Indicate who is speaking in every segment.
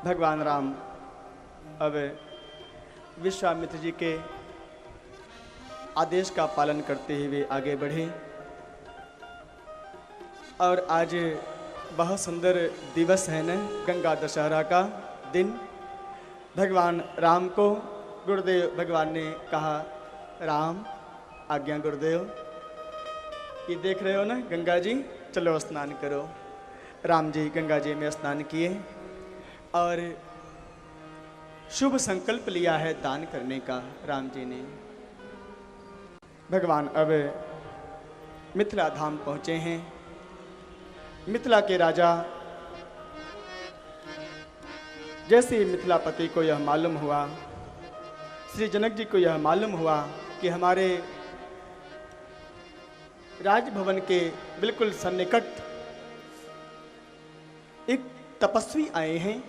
Speaker 1: भगवान राम अब विश्वामित्र जी के आदेश का पालन करते हुए आगे बढ़े और आज बहुत सुंदर दिवस है न, गंगा दशहरा का दिन। भगवान राम को गुरुदेव भगवान ने कहा, राम आज्ञा गुरुदेव, ये देख रहे हो ना गंगा जी, चलो स्नान करो। राम जी गंगा जी में स्नान किए और शुभ संकल्प लिया है दान करने का राम जी ने। भगवान अब मिथिला धाम पहुंचे हैं। मिथिला के राजा, जैसे ही मिथिलापति को यह मालूम हुआ, श्री जनक जी को यह मालूम हुआ कि हमारे राजभवन के बिल्कुल सन्निकट एक तपस्वी आए हैं,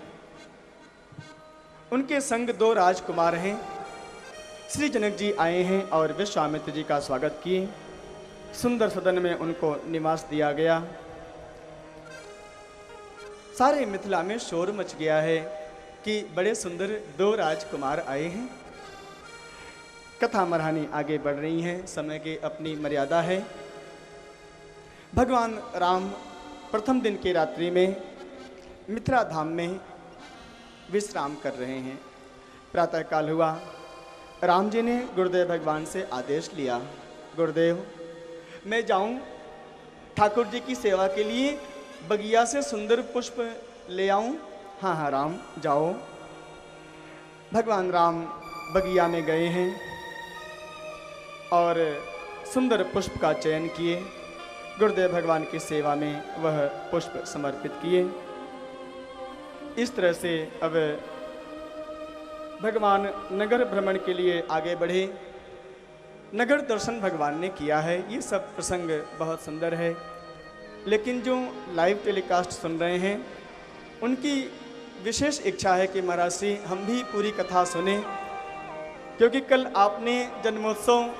Speaker 1: उनके संग 2 राजकुमार हैं। श्री जनक जी आए हैं और विश्वामित्र जी का स्वागत किए। सुंदर सदन में उनको निवास दिया गया। सारे मिथिला में शोर मच गया है कि बड़े सुंदर 2 राजकुमार आए हैं। कथा मरहानी आगे बढ़ रही है, समय की अपनी मर्यादा है। भगवान राम प्रथम दिन की रात्रि में मिथिला धाम में विश्राम कर रहे हैं। प्रातःकाल हुआ, राम जी ने गुरुदेव भगवान से आदेश लिया, गुरुदेव मैं जाऊं ठाकुर जी की सेवा के लिए, बगिया से सुंदर पुष्प ले आऊं? हाँ हाँ राम जाओ। भगवान राम बगिया में गए हैं और सुंदर पुष्प का चयन किए। गुरुदेव भगवान की सेवा में वह पुष्प समर्पित किए। इस तरह से अब भगवान नगर भ्रमण के लिए आगे बढ़े। नगर दर्शन भगवान ने किया है। ये सब प्रसंग बहुत सुंदर है, लेकिन जो लाइव टेलीकास्ट सुन रहे हैं उनकी विशेष इच्छा है कि महाराज श्री हम भी पूरी कथा सुने, क्योंकि कल आपने जन्मोत्सव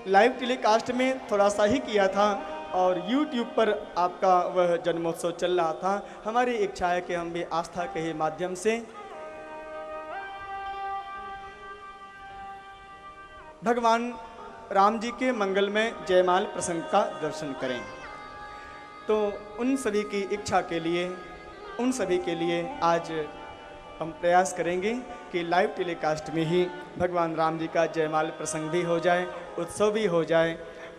Speaker 1: लाइव टेलीकास्ट में थोड़ा सा ही किया था और YouTube पर आपका वह जन्मोत्सव चल रहा था। हमारी इच्छा है कि हम भी आस्था के ही माध्यम से भगवान राम जी के मंगलमय जयमाल प्रसंग का दर्शन करें। तो उन सभी की इच्छा के लिए, उन सभी के लिए आज हम प्रयास करेंगे कि लाइव टेलीकास्ट में ही भगवान राम जी का जयमाल प्रसंग भी हो जाए, उत्सव भी हो जाए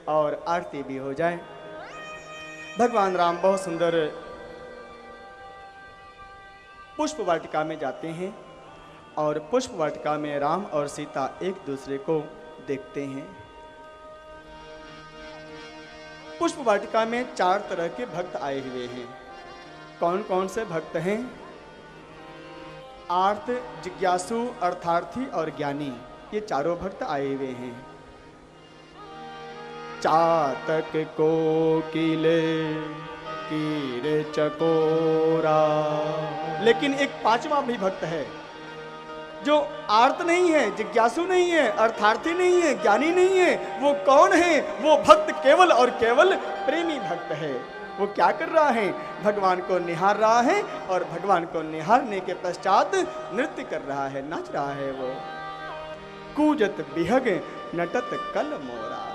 Speaker 1: और आरती भी हो जाए। भगवान राम बहुत सुंदर पुष्प वाटिका में जाते हैं और पुष्प वाटिका में राम और सीता एक दूसरे को देखते हैं। पुष्प वाटिका में 4 तरह के भक्त आए हुए हैं। कौन कौन से भक्त हैं? आर्त, जिज्ञासु, अर्थार्थी और ज्ञानी, ये चारों भक्त आए हुए हैं। चातक कोकिले कीर चकोरा, लेकिन एक 5वां भी भक्त है जो आर्त नहीं है, जिज्ञासु नहीं है, अर्थार्थी नहीं है, ज्ञानी नहीं है। वो कौन है? वो भक्त केवल और केवल प्रेमी भक्त है। वो क्या कर रहा है? भगवान को निहार रहा है और भगवान को निहारने के पश्चात नृत्य कर रहा है, नाच रहा है। वो कूजत बिहग नटत कल मोरा।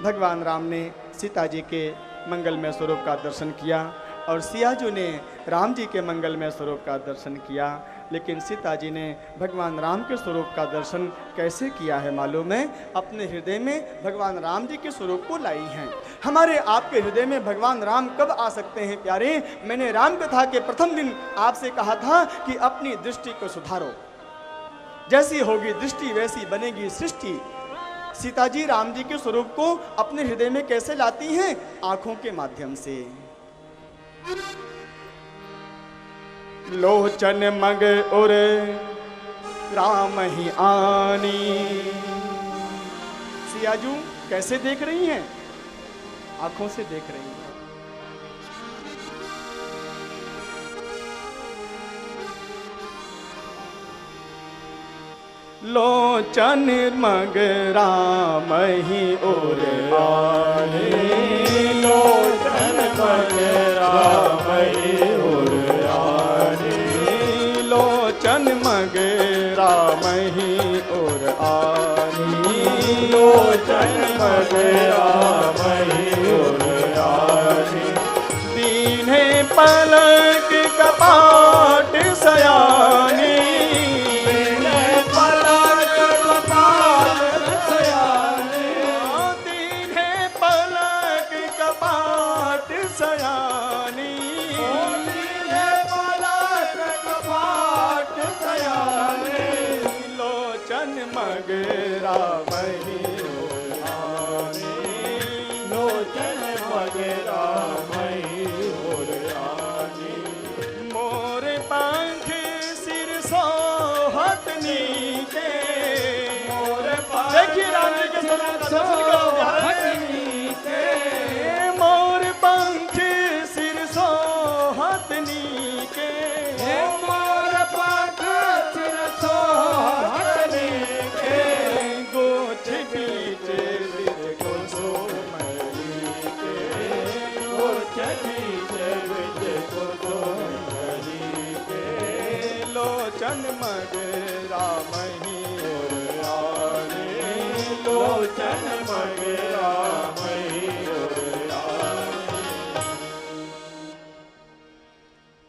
Speaker 1: भगवान राम ने सीता जी के मंगलमय स्वरूप का दर्शन किया और सियाजू ने राम जी के मंगलमय स्वरूप का दर्शन किया, लेकिन सीता जी ने भगवान राम के स्वरूप का दर्शन कैसे किया है मालूम है? अपने हृदय में भगवान राम जी के स्वरूप को लाई हैं। हमारे आपके हृदय में भगवान राम कब आ सकते हैं प्यारे? मैंने राम कथा के प्रथम दिन आपसे कहा था कि अपनी दृष्टि को सुधारो, जैसी होगी दृष्टि वैसी बनेगी सृष्टि। सीता जी राम जी के स्वरूप को अपने हृदय में कैसे लाती हैं? आंखों के माध्यम से। लोचन मग उर राम ही आनी। सियाजू कैसे देख रही हैं? आंखों से देख रही हैं। लोचन मग राम ही उर आनी। लोचन मग राम ही उर आनी। लोचन मगरा मयूर आजी। दीने पलक कपाट सयानी, दीने पलक कपाट सयानी, दीने पलक कपाट सयानी, दीने पलक कपाट सयानी। लोचन मगरा मयूर आजी, लोचन मगरा मयूर आजी। मोर पंख सिर सोहत नीचे, मोर पंख देखिए राम जी के सोहत नीचे, मोर पंख सिर सोहत नीचे, मोर पंख सिर सोहत नीचे। गोछ बीचे बिच कुसुमली के, गोछ बीचे बिच कुसुमली के। लोचन मगरा मयूर आजी, लोचन मगरा मयूर आजी।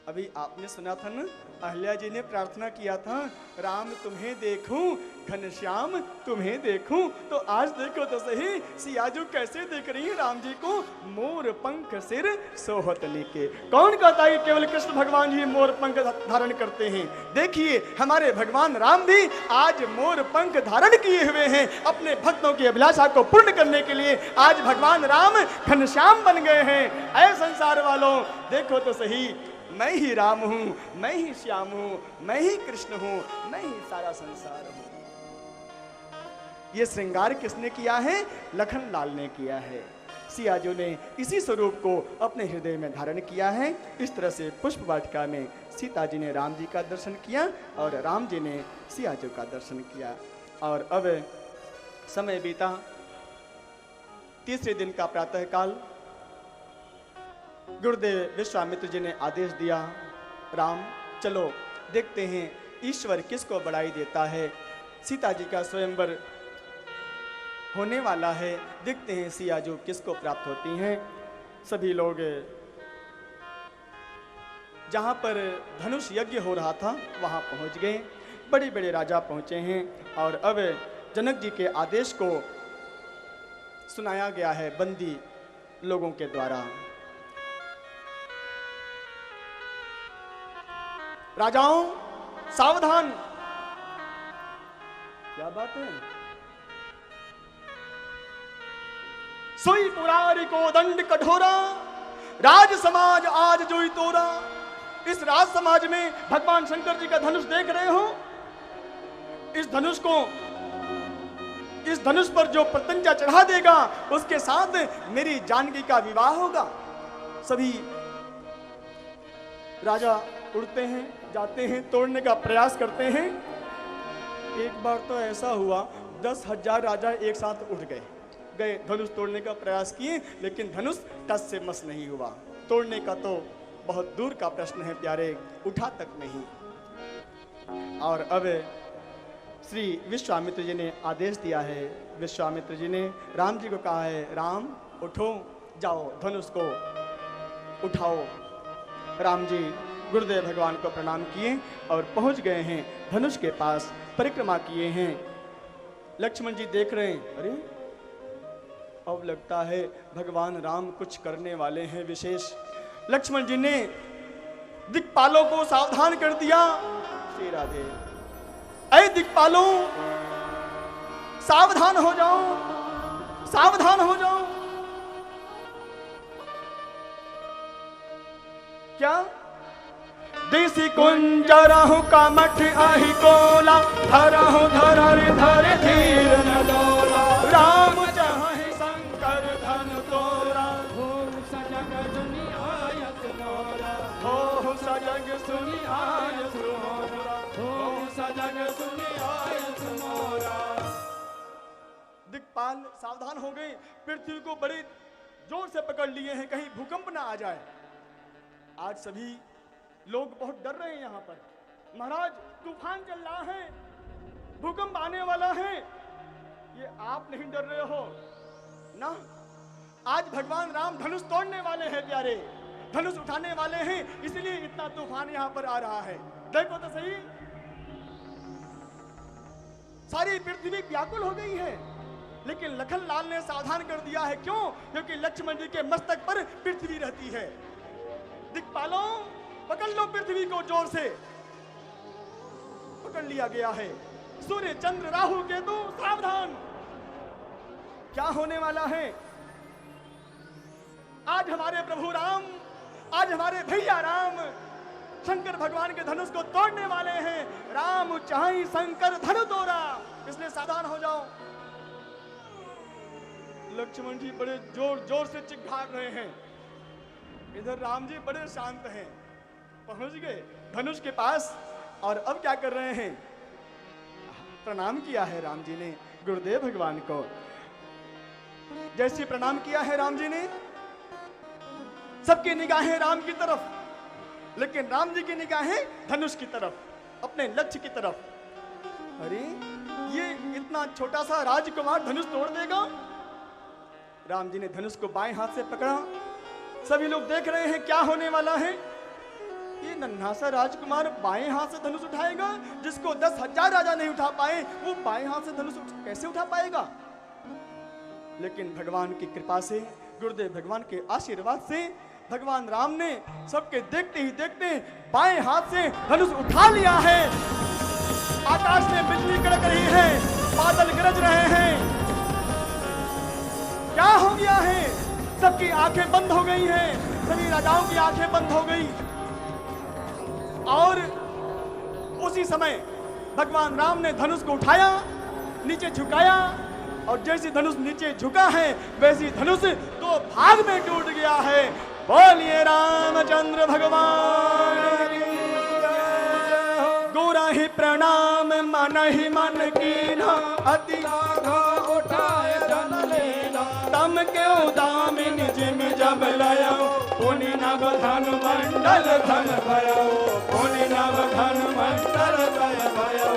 Speaker 1: अभी आपने सुना था ना, अहल्या जी ने प्रार्थना किया था, राम तुम्हें देखूं, घनश्याम तुम्हें देखूं। तो आज देखो तो सही, सियाजू कैसे देख रही है राम जी को, मोर पंख सिर सोहत लेके। कौन कहता है कि केवल कृष्ण भगवान ही मोर पंख धारण करते हैं? देखिए हमारे भगवान राम भी आज मोर पंख धारण किए हुए हैं, अपने भक्तों की अभिलाषा को पूर्ण करने के लिए। आज भगवान राम घनश्याम बन गए हैं। ऐ संसार वालों, देखो तो सही, मैं ही राम हूं, मैं ही श्याम हूं, मैं ही कृष्ण हूं, मैं ही सारा संसार हूं। ये श्रृंगार किसने किया है? लखन लाल ने किया है। सियाजू ने इसी स्वरूप को अपने हृदय में धारण किया है। इस तरह से पुष्प वाटिका में सीता जी ने राम जी का दर्शन किया और राम जी ने सियाजू का दर्शन किया। और अब समय बीता, तीसरे दिन का प्रातः काल। गुरुदेव विश्वामित्र जी ने आदेश दिया, राम चलो देखते हैं ईश्वर किसको बड़ाई देता है। सीता जी का स्वयंवर होने वाला है, देखते हैं सियाजू किसको प्राप्त होती हैं। सभी लोग जहां पर धनुष यज्ञ हो रहा था वहां पहुंच गए। बड़े बड़े राजा पहुंचे हैं और अब जनक जी के आदेश को सुनाया गया है बंदी लोगों के द्वारा। राजाओं सावधान, क्या बात है? सोई पुरारी को दंड कठोरा, राज समाज आज जोई तोरा। इस राज समाज में भगवान शंकर जी का धनुष देख रहे हो? इस धनुष को, इस धनुष पर जो प्रत्यंचा चढ़ा देगा उसके साथ मेरी जानकी का विवाह होगा। सभी राजा उड़ते हैं, जाते हैं, तोड़ने का प्रयास करते हैं। एक बार तो ऐसा हुआ 10,000 राजा एक साथ उठ गए, धनुष तोड़ने का प्रयास किए, लेकिन धनुष टस से मस नहीं हुआ। तोड़ने का तो बहुत दूर का प्रश्न है प्यारे, उठा तक नहीं। और अब श्री विश्वामित्र जी ने आदेश दिया है। विश्वामित्र जी ने राम जी को कहा है, राम उठो, जाओ धनुष को उठाओ। राम जी गुरुदेव भगवान को प्रणाम किए और पहुंच गए हैं धनुष के पास, परिक्रमा किए हैं। लक्ष्मण जी देख रहे हैं, अरे अब लगता है भगवान राम कुछ करने वाले हैं विशेष। लक्ष्मण जी ने दिक्पालों को सावधान कर दिया। श्री राधे, ऐ दिक्पालों सावधान हो जाओ, सावधान हो जाओ। क्या? देसी कुंजरहु का मठ आही कोला, धरहु धर धर धीर न डोला। राम चाहे शंकर धन तोरा, हो सजग सुनी आयत मोरा, हो सजग सुनी आयत मोरा, हो सजग सुनी आयत मोरा। दिक्पाल सावधान हो गए, पृथ्वी को बड़े जोर से पकड़ लिए हैं, कहीं भूकंप ना आ जाए। आज सभी लोग बहुत डर रहे हैं यहाँ पर। महाराज तूफान चल रहा है, भूकंप आने वाला है। ये आप नहीं डर रहे हो ना? आज भगवान राम धनुष तोड़ने वाले हैं प्यारे, धनुष उठाने वाले हैं, इसलिए इतना तूफान यहाँ पर आ रहा है। देखो तो सही, सारी पृथ्वी व्याकुल हो गई है, लेकिन लखन लाल ने सावधान कर दिया है। क्यों? क्योंकि लक्ष्मण जी के मस्तक पर पृथ्वी रहती है। दिक्पालों, पकड़ लो पृथ्वी को, जोर से पकड़ लिया गया है। सूर्य चंद्र राहु केतु सावधान, क्या होने वाला है? आज हमारे प्रभु राम, आज हमारे भैया राम शंकर भगवान के धनुष को तोड़ने वाले हैं। राम चाहि शंकर धनु तोड़ा, इसलिए सावधान हो जाओ। लक्ष्मण जी बड़े जोर जोर से चिल्ला रहे हैं, इधर राम जी बड़े शांत हैं। पहुंच गए धनुष के पास और अब क्या कर रहे हैं? प्रणाम किया है राम जी ने गुरुदेव भगवान को। जैसे प्रणाम किया है राम जी ने, सबकी निगाहें राम की तरफ, लेकिन राम जी की निगाहें धनुष की तरफ, अपने लक्ष्य की तरफ। अरे ये इतना छोटा सा राजकुमार धनुष तोड़ देगा? राम जी ने धनुष को बाएं हाथ से पकड़ा। सभी लोग देख रहे हैं क्या होने वाला है। ये नन्हा सा राजकुमार बाएं हाथ से धनुष उठाएगा? जिसको 10,000 राजा नहीं उठा पाए, वो बाएं हाथ से धनुष कैसे उठा पाएगा? लेकिन भगवान की कृपा से, गुरुदेव भगवान के आशीर्वाद से भगवान राम ने सबके देखते ही देखते बाएं हाथ से धनुष उठा लिया है। आकाश में बिजली कड़क रही है, बादल गरज रहे हैं। क्या हो गया है? सबकी आंखें बंद हो गई हैं, सभी राजाओं की आंखें बंद हो गई। और उसी समय भगवान राम ने धनुष को उठाया, नीचे झुकाया, और जैसे धनुष नीचे झुका है वैसी धनुष दो भाग में टूट गया है। बोलिए रामचंद्र भगवान की जय। गोरा ही प्रणाम मन ही मन कीना, अति उठाए जन लेना, तम के दामिनी जिम जब लयो, पुनि नव धन मंडल धन भयो, पुनि नव धन मंडल धन भयो।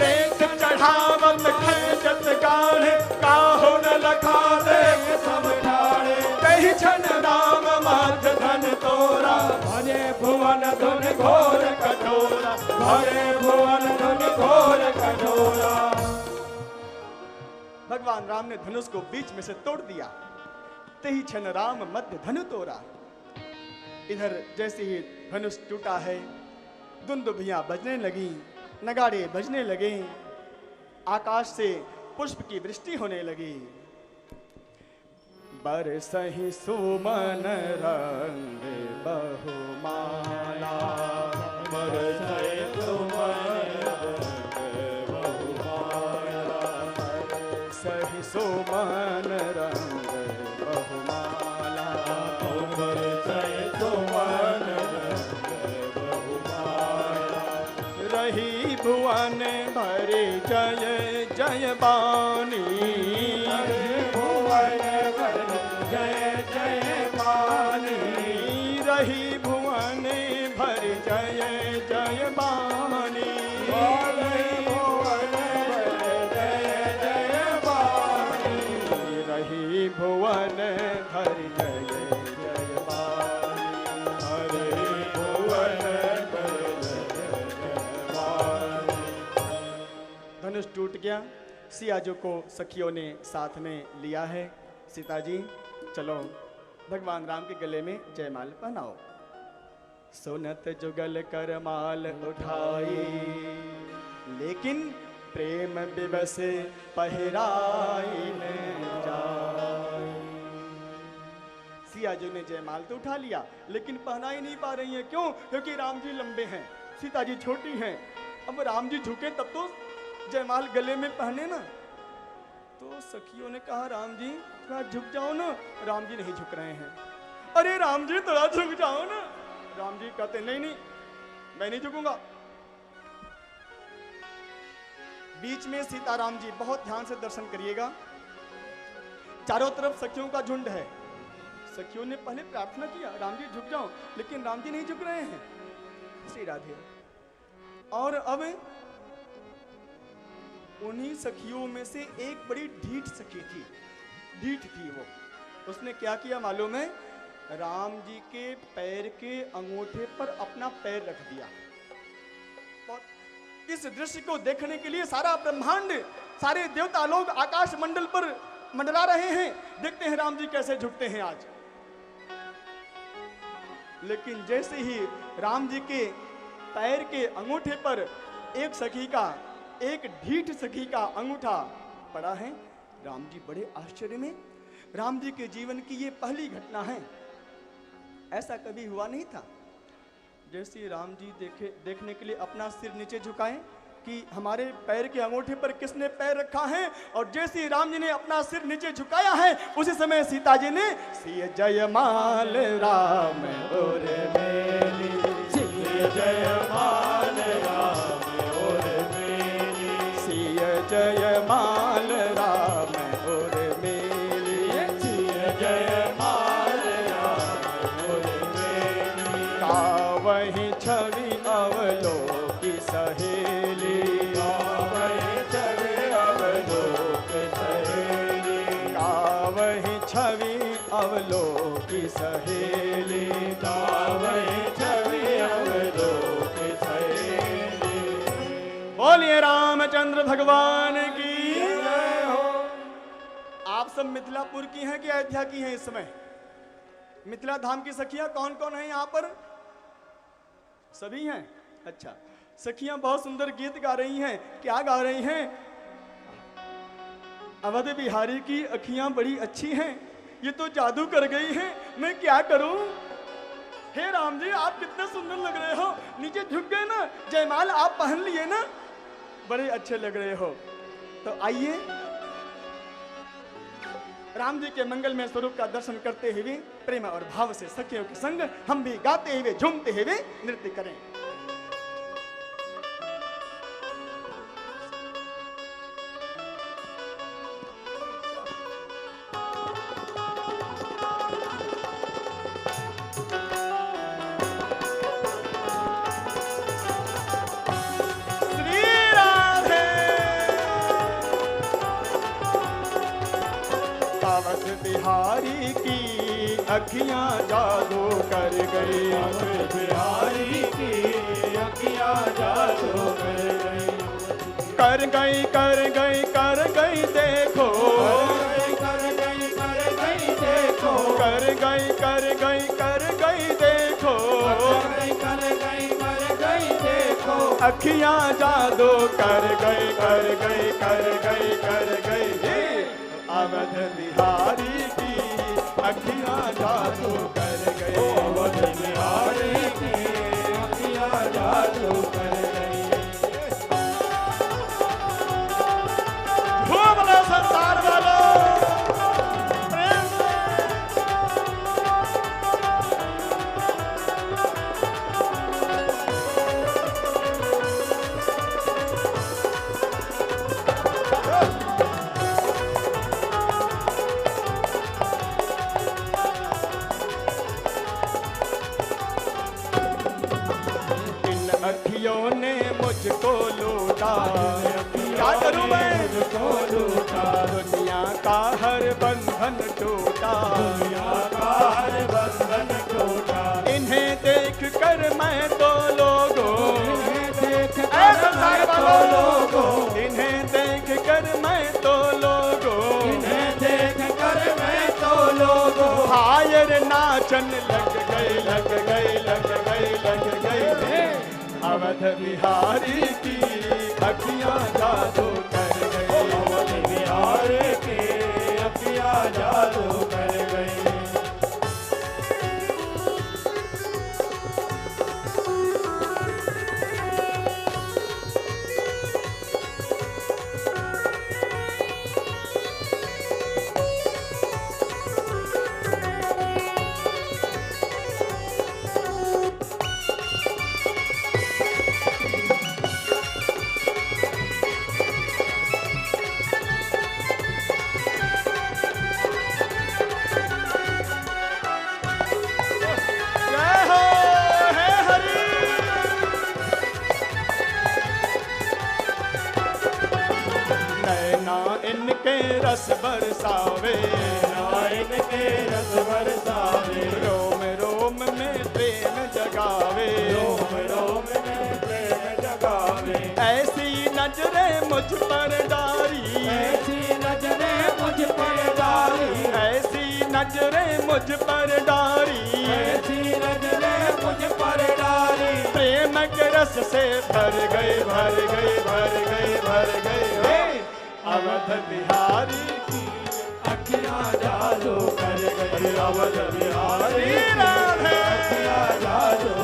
Speaker 1: लेख चढ़ावत खजत गाढ़े, काहु न लखा देख समझाड़े, कही छन राम माथ धन तोरा, भरे भुवन धुन घोर कठोरा, भरे भुवन धुन घोर कठोरा। भगवान राम ने धनुष को बीच में से तोड़ दिया। तेहि छन राम मध्य धनु तोरा। इधर जैसे ही धनुष टूटा है, दुंदुभियां बजने लगी, नगाड़े बजने लगे, आकाश से पुष्प की वृष्टि होने लगी। बरसहि सुमन रंग बहुमाला, बरसहि सुमन रंग बहुमाला, बरसहि सुमन रंग बहुमाला, बरसहि सुमन रंग बहुमाला। रही भुवन भरे जय जय बानी, भुवन भरे जय जय बानी, रही भुवन भरे जय जय बानी, रही भुवन भरे जय जय बानी, रही भुवन भरे जय जय बानी, हरे भुवन भरे जय जय बानी। धनुष टूट गया। सियाजू को सखियों ने साथ में लिया है। सीता जी चलो भगवान राम के गले में जयमाल पहनाओ। सुनत जुगल कर माल उठाई, लेकिन प्रेम विवश पहराई न जाई। सियाजू ने जयमाल तो उठा लिया, लेकिन पहना ही नहीं पा रही है। क्यों? क्योंकि राम जी लंबे हैं, सीता जी छोटी हैं। अब राम जी झुके तब तो जयमाल गले में पहने ना। तो सखियों ने कहा राम जी थोड़ा झुक जाओ ना। राम जी नहीं झुक रहे हैं। अरे राम जी थोड़ा झुक जाओ ना। राम जी कहते नहीं नहीं मैं नहीं झुकूंगा। बीच में सीताराम जी, बहुत ध्यान से दर्शन करिएगा। चारों तरफ सखियों का झुंड है। सखियों ने पहले प्रार्थना किया राम जी झुक जाओ, लेकिन राम जी नहीं झुक रहे हैं। श्री राधे। और अब उन्हीं सखियों में से एक बड़ी ढीठ सखी थी, ढीठ थी वो। उसने क्या किया मालूम है? राम जी के पैर के अंगूठे पर अपना पैर रख दिया। और इस दृश्य को देखने के लिए सारा ब्रह्मांड, सारे देवता लोग आकाश मंडल पर मंडरा रहे हैं। देखते हैं राम जी कैसे झुकते हैं आज। लेकिन जैसे ही राम जी के पैर के अंगूठे पर एक सखी का, एक ढीठ सखी का अंगूठा पड़ा है, राम जी बड़े आश्चर्य में। राम जी के जीवन की ये पहली घटना है, ऐसा कभी हुआ नहीं था। जैसे राम जी देखने के लिए अपना सिर नीचे झुकाएं कि हमारे पैर के अंगूठे पर किसने पैर रखा है, और जैसे राम जी ने अपना सिर नीचे झुकाया है, उसी समय सीता जी ने सिय जयमाल राम और मेरी, सिय जयमाल राम और मेरी, सिय जयमाल राम और मेरी, सिय जयमाल राम और मेरी। कावहि छवि अवलोकी सहेली, कावहि छवि अवलोकी सहेली, कावहि छवि अवलोकी सहेली, कावहि छवि अवलोकी सहेली। बोलिए रामचंद्र भगवान की जय हो। आप सब मिथिलापुर की हैं कि अयोध्या की हैं? इस समय मिथिला धाम की सखियां कौन कौन है यहाँ पर? सभी हैं। अच्छा, सखियां बहुत सुंदर गीत गा रही हैं। क्या गा रही हैं? अवध बिहारी की अखियां बड़ी अच्छी हैं, ये तो जादू कर गई हैं, मैं क्या करूं? हे राम जी, आप कितने सुंदर लग रहे हो। नीचे झुक गए ना, जयमाल आप पहन लिए ना, बड़े अच्छे लग रहे हो। तो आइए राम जी के मंगलमय स्वरूप का दर्शन करते हुए प्रेम और भाव से सखियों के संग हम भी गाते हुए झूमते हुए नृत्य करें। बिहारी की अखियां जादू कर गई, बिहारी की अखियां जादू कर गई, कर गई कर गई कर गई देखो, कर गई कर गई देखो, कर गई कर गई कर गई देखो, कर गई कर गई देखो, अखियां जादू कर गई कर गई कर गई कर गई। अवध बिहारी की अखियां जादू कर गई, अवध बिहारी की अखियां जादू कर गई। खूब ना संसार वालों ने मुझको लूटा, क्या करूं मैं? मुझको लूटा, दुनिया का हर बंधन टूटा, दुनिया का हर बंधन टूटा। इन्हें देख कर मैं तो लोगों, इन्हें देख कर मैं तो लोगों, इन्हें देख कर मैं तो लोगों, इन्हें देख कर मैं तो लोगों, हायर नाचन लग गई लग गई लग गई लग गई। अवध बिहारी की अखियां जादू कर गई, अवध बिहारी की अखियां जादू कर गई। बरसावे,
Speaker 2: नारायण के रस बरसावे,
Speaker 1: रोम रोम में प्रेम जगावे,
Speaker 2: रोम रोम में प्रेम जगावे।
Speaker 1: ऐसी नजरें मुझ पर डारी,
Speaker 2: ऐसी नजरें मुझ पर डाली,
Speaker 1: ऐसी नजरें मुझ पर डारी,
Speaker 2: ऐसी नजरें मुझ पर डाली,
Speaker 1: प्रेम के रस से भर गए, भर गए, भर गए, भर गए। हे अवध बिहारी की
Speaker 2: अखियाँ जादू कर गई, अवध बिहारी
Speaker 1: राधे
Speaker 2: अखियाँ जादू